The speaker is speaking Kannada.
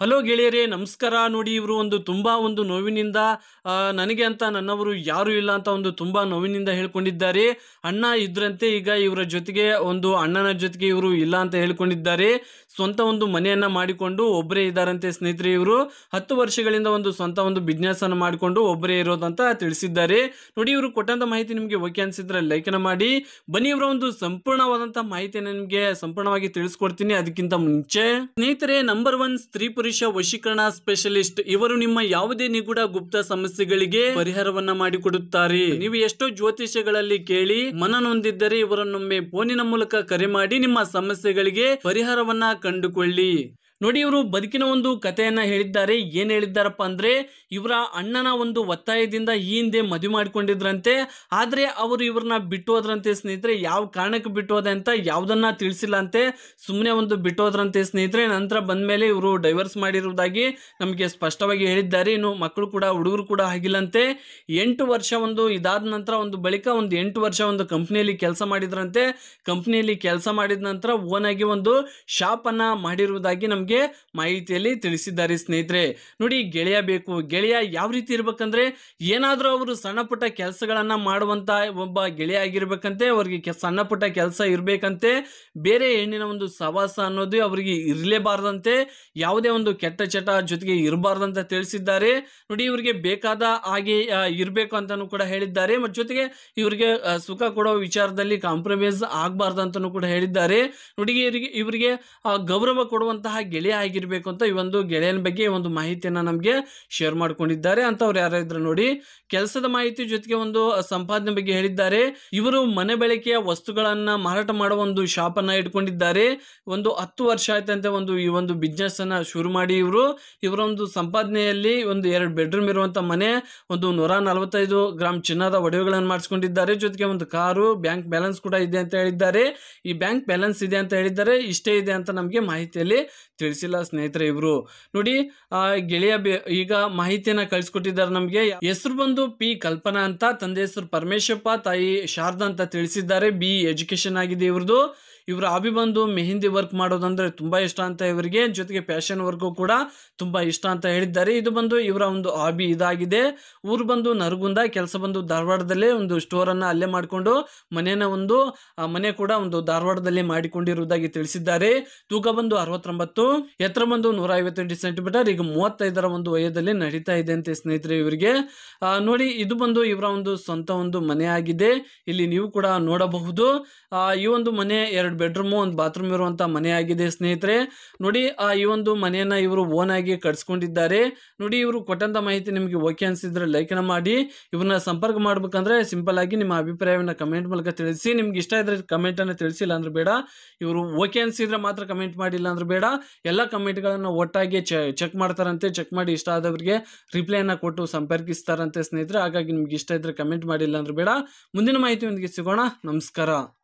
ಹಲೋ ಗೆಳೆಯರೇ, ನಮಸ್ಕಾರ. ನೋಡಿ, ಇವರು ತುಂಬಾ ನೋವಿನಿಂದ ನನಗೆ ಅಂತ ನನ್ನವರು ಯಾರು ಇಲ್ಲ ಅಂತ ತುಂಬಾ ನೋವಿನಿಂದ ಹೇಳ್ಕೊಂಡಿದ್ದಾರೆ. ಅಣ್ಣ ಇದ್ರಂತೆ, ಈಗ ಇವರ ಜೊತೆಗೆ ಅಣ್ಣನ ಜೊತೆಗೆ ಇವರು ಇಲ್ಲ ಅಂತ ಹೇಳ್ಕೊಂಡಿದ್ದಾರೆ. ಸ್ವಂತ ಮನೆಯನ್ನ ಮಾಡಿಕೊಂಡು ಒಬ್ಬರೇ ಇದ್ದಾರಂತೆ ಸ್ನೇಹಿತರೆ. ಇವರು 10 ವರ್ಷಗಳಿಂದ ಸ್ವಂತ ಬಿಸ್ನೆಸ್ ಅನ್ನು ಮಾಡಿಕೊಂಡು ಒಬ್ಬರೇ ಇರೋದಂತ ತಿಳಿಸಿದ್ದಾರೆ. ನೋಡಿ, ಇವರು ಕೊಟ್ಟಂತ ಮಾಹಿತಿ ನಿಮಗೆ ಓಕೆ ಅನ್ಸಿದ್ರೆ ಲೈಕ್ ಅನ್ನ ಮಾಡಿ. ಬನ್ನಿ, ಇವರ ಸಂಪೂರ್ಣವಾದಂತ ಮಾಹಿತಿಯನ್ನು ನಿಮಗೆ ಸಂಪೂರ್ಣವಾಗಿ ತಿಳಿಸ್ಕೊಡ್ತೀನಿ. ಅದಕ್ಕಿಂತ ಮುಂಚೆ ಸ್ನೇಹಿತರೆ, ನಂಬರ್ 1 ಸ್ತ್ರೀ ಪುರುಷ ವಶೀಕರಣ ಸ್ಪೆಷಲಿಸ್ಟ್. ಇವರು ನಿಮ್ಮ ಯಾವುದೇ ನಿಗೂಢ ಗುಪ್ತ ಸಮಸ್ಯೆಗಳಿಗೆ ಪರಿಹಾರವನ್ನ ಮಾಡಿಕೊಡುತ್ತಾರೆ. ನೀವು ಎಷ್ಟೋ ಜ್ಯೋತಿಷ್ಯಗಳಲ್ಲಿ ಕೇಳಿ ಮನನೊಂದಿದ್ದರೆ ಇವರನ್ನೊಮ್ಮೆ ಫೋನಿನ ಮೂಲಕ ಕರೆ ಮಾಡಿ ನಿಮ್ಮ ಸಮಸ್ಯೆಗಳಿಗೆ ಪರಿಹಾರವನ್ನ ಕಂಡುಕೊಳ್ಳಿ. ನೋಡಿ, ಇವರು ಬದುಕಿನ ಕಥೆಯನ್ನ ಹೇಳಿದ್ದಾರೆ. ಏನ್ ಹೇಳಿದ್ದಾರಪ್ಪ ಅಂದ್ರೆ, ಇವರ ಅಣ್ಣನ ಒತ್ತಾಯದಿಂದ ಈ ಹಿಂದೆ ಮದುವೆ ಮಾಡಿಕೊಂಡಿದ್ರಂತೆ. ಆದ್ರೆ ಅವರು ಇವ್ರನ್ನ ಬಿಟ್ಟು ಹೋದ್ರಂತೆ ಸ್ನೇಹಿತರೆ. ಯಾವ ಕಾರಣಕ್ಕೆ ಬಿಟ್ಟು ಹೋದೆ ಅಂತ ಯಾವ್ದನ್ನ ತಿಳಿಸಿಲ್ಲ ಅಂತೆ, ಸುಮ್ಮನೆ ಬಿಟ್ಟು ಹೋದ್ರಂತೆ ಸ್ನೇಹಿತರೆ. ನಂತರ ಬಂದ್ಮೇಲೆ ಇವರು ಡೈವರ್ಸ್ ಮಾಡಿರುವುದಾಗಿ ನಮಗೆ ಸ್ಪಷ್ಟವಾಗಿ ಹೇಳಿದ್ದಾರೆ. ಇನ್ನು ಮಕ್ಕಳು ಕೂಡ, ಹುಡುಗರು ಕೂಡ ಆಗಿಲ್ಲಂತೆ. 8 ವರ್ಷ ಇದಾದ ನಂತರ ಬಳಿಕ 8 ವರ್ಷ ಕಂಪ್ನಿಯಲ್ಲಿ ಕೆಲಸ ಮಾಡಿದ್ರಂತೆ. ಕಂಪ್ನಿಯಲ್ಲಿ ಕೆಲಸ ಮಾಡಿದ ನಂತರ ಓನ್ ಆಗಿ ಶಾಪ್ ಅನ್ನ ಮಾಡಿರುವುದಾಗಿ ನಮ್ಗೆ ಮಾಹಿತಿಯಲ್ಲಿ ತಿಳಿಸಿದ್ದಾರೆ ಸ್ನೇಹಿತರೆ. ನೋಡಿ, ಗೆಳೆಯ ಬೇಕು. ಗೆಳೆಯ ಯಾವ ರೀತಿ ಇರ್ಬೇಕಂದ್ರೆ, ಏನಾದ್ರೂ ಅವರು ಸಣ್ಣ ಪುಟ್ಟ ಕೆಲಸಗಳನ್ನ ಮಾಡುವಂತ ಒಬ್ಬ ಗೆಳೆಯ ಆಗಿರ್ಬೇಕಂತೆ. ಅವ್ರಿಗೆ ಸಣ್ಣ ಪುಟ್ಟ ಕೆಲಸ ಇರ್ಬೇಕಂತೆ. ಬೇರೆ ಹೆಣ್ಣಿನ ಸವಾಸ ಅನ್ನೋದು ಅವರಿಗೆ ಇರಲೇಬಾರ್ದಂತೆ. ಯಾವುದೇ ಕೆಟ್ಟ ಚಟ ಜೊತೆಗೆ ಇರಬಾರ್ದಂತ ತಿಳಿಸಿದ್ದಾರೆ. ನೋಡಿ, ಇವರಿಗೆ ಬೇಕಾದ ಹಾಗೆ ಇರಬೇಕು ಅಂತಾನು ಕೂಡ ಹೇಳಿದ್ದಾರೆ. ಮತ್ತು ಜೊತೆಗೆ ಇವರಿಗೆ ಸುಖ ಕೊಡೋ ವಿಚಾರದಲ್ಲಿ ಕಾಂಪ್ರಮೈಸ್ ಆಗಬಾರ್ದಂತನೂ ಕೂಡ ಹೇಳಿದ್ದಾರೆ. ನೋಡಿ, ಇವರಿಗೆ ಗೌರವ ಕೊಡುವಂತಹ ಗೆಳೆಯ ಆಗಿರ್ಬೇಕು ಅಂತ ಈ ಗೆಳೆಯನ ಬಗ್ಗೆ ಮಾಹಿತಿಯನ್ನ ನಮಗೆ ಶೇರ್ ಮಾಡ್ಕೊಂಡಿದ್ದಾರೆ. ಅಂತವ್ರು ಯಾರಿದ್ರು ನೋಡಿ. ಕೆಲಸದ ಮಾಹಿತಿ ಜೊತೆಗೆ ಸಂಪಾದನೆ ಬಗ್ಗೆ ಹೇಳಿದ್ದಾರೆ. ಇವರು ಮನೆ ಬಳಕೆಯ ವಸ್ತುಗಳನ್ನ ಮಾರಾಟ ಮಾಡುವ ಶಾಪ್ ಅನ್ನ ಇಟ್ಕೊಂಡಿದ್ದಾರೆ. 10 ವರ್ಷ ಆಯ್ತಂತೆ ಈ ಬಿಸ್ನೆಸ್ ಅನ್ನ ಶುರು ಮಾಡಿ. ಇವರ ಸಂಪಾದನೆಯಲ್ಲಿ 2 ಬೆಡ್ರೂಮ್ ಇರುವಂತ ಮನೆ, 145 ಗ್ರಾಮ್ ಚಿನ್ನದ ಒಡವೆಗಳನ್ನು ಮಾಡಿಸ್ಕೊಂಡಿದ್ದಾರೆ. ಜೊತೆಗೆ ಕಾರು, ಬ್ಯಾಂಕ್ ಬ್ಯಾಲೆನ್ಸ್ ಕೂಡ ಇದೆ ಅಂತ ಹೇಳಿದ್ದಾರೆ. ಈ ಬ್ಯಾಂಕ್ ಬ್ಯಾಲೆನ್ಸ್ ಇದೆ ಅಂತ ಹೇಳಿದ್ದಾರೆ, ಇಷ್ಟೇ ಇದೆ ಅಂತ ನಮಗೆ ಮಾಹಿತಿಯಲ್ಲಿ ತಿಳಿಸಿಲ್ಲ ಸ್ನೇಹಿತರೆ. ಇವರು ನೋಡಿ, ಗೆಳೆಯ ಈಗ ಮಾಹಿತಿಯನ್ನ ಕಳಿಸ್ಕೊಟ್ಟಿದ್ದಾರೆ ನಮಗೆ. ಹೆಸರು ಪಿ ಕಲ್ಪನಾ ಅಂತ, ತಂದೆ ಹೆಸರು ಪರಮೇಶಪ್ಪ, ತಾಯಿ ಶಾರದಾ ಅಂತ ತಿಳಿಸಿದ್ದಾರೆ. BE ಎಜುಕೇಶನ್ ಆಗಿದೆ ಇವ್ರದ್ದು. ಇವರ ಹಾಬಿ ಮೆಹಂದಿ ವರ್ಕ್ ಮಾಡೋದಂದ್ರೆ ತುಂಬಾ ಇಷ್ಟ ಅಂತ ಇವರಿಗೆ. ಜೊತೆಗೆ ಫ್ಯಾಷನ್ ವರ್ಕ್ ಕೂಡ ತುಂಬಾ ಇಷ್ಟ ಅಂತ ಹೇಳಿದ್ದಾರೆ. ಇದು ಇವರ ಹಾಬಿ ಇದಾಗಿದೆ. ಊರು ನರಗುಂದ, ಕೆಲಸ ಧಾರವಾಡದಲ್ಲೇ ಸ್ಟೋರ್ ಅನ್ನ ಅಲ್ಲೇ ಮಾಡಿಕೊಂಡು ಮನೆ ಕೂಡ ಧಾರವಾಡದಲ್ಲಿ ಮಾಡಿಕೊಂಡಿರುವುದಾಗಿ ತಿಳಿಸಿದ್ದಾರೆ. ತೂಕ 69, ಎತ್ತರ 158 ಸೆಂಟಿಮೀಟರ್. ಈಗ 35ರ ವಯದಲ್ಲಿ ನಡೀತಾ ಇದೆ ಅಂತ ಸ್ನೇಹಿತರೆ ಇವರಿಗೆ. ನೋಡಿ, ಇದು ಇವರ ಸ್ವಂತ ಮನೆ ಆಗಿದೆ. ಇಲ್ಲಿ ನೀವು ಕೂಡ ನೋಡಬಹುದು. ಈ ಮನೆ 2 ಬೆಡ್ರೂಮ್, 1 ಬಾತ್ರೂಮ್ ಇರುವಂತ ಮನೆ ಆಗಿದೆ ಸ್ನೇಹಿತರೆ. ನೋಡಿ, ಈ ಮನೆಯನ್ನ ಇವರು ಓನ್ ಆಗಿ ಕಟ್ಸ್ಕೊಂಡಿದ್ದಾರೆ. ನೋಡಿ, ಇವರು ಕೊಟ್ಟಂತ ಮಾಹಿತಿ ನಿಮಗೆ ಓಕೆ ಅನ್ಸಿದ್ರೆ ಲೈಕ್ ಅನ್ನ ಮಾಡಿ. ಇವ್ರನ್ನ ಸಂಪರ್ಕ ಮಾಡ್ಬೇಕಂದ್ರೆ ಸಿಂಪಲ್ ಆಗಿ ನಿಮ್ಮ ಅಭಿಪ್ರಾಯವನ್ನ ಕಮೆಂಟ್ ಮೂಲಕ ತಿಳಿಸಿ. ನಿಮ್ಗೆ ಇಷ್ಟ ಇದ್ರೆ ಕಮೆಂಟ್ ಅನ್ನ ತಿಳಿಸಿಲ್ಲ ಅಂದ್ರೆ ಬೇಡ. ಇವರು ಓಕೆ ಅನ್ಸಿದ್ರೆ ಮಾತ್ರ ಕಮೆಂಟ್ ಮಾಡಿಲ್ಲ ಅಂದ್ರೆ ಬೇಡ. ಎಲ್ಲ ಕಮೆಂಟ್ ಗಳನ್ನ ಒಟ್ಟಾಗಿ ಚೆಕ್ ಮಾಡ್ತಾರಂತೆ. ಚೆಕ್ ಮಾಡಿ ಇಷ್ಟ ಆದವರಿಗೆ ರಿಪ್ಲೈ ಅನ್ನ ಕೊಟ್ಟು ಸಂಪರ್ಕಿಸ್ತಾರಂತೆ ಸ್ನೇಹಿತರೆ. ಹಾಗಾಗಿ ನಿಮ್ಗೆ ಇಷ್ಟ ಇದ್ರೆ ಕಮೆಂಟ್ ಮಾಡಿಲ್ಲ ಅಂದ್ರೆ ಬೇಡ. ಮುಂದಿನ ಮಾಹಿತಿಯೊಂದಿಗೆ ಸಿಗೋಣ. ನಮಸ್ಕಾರ.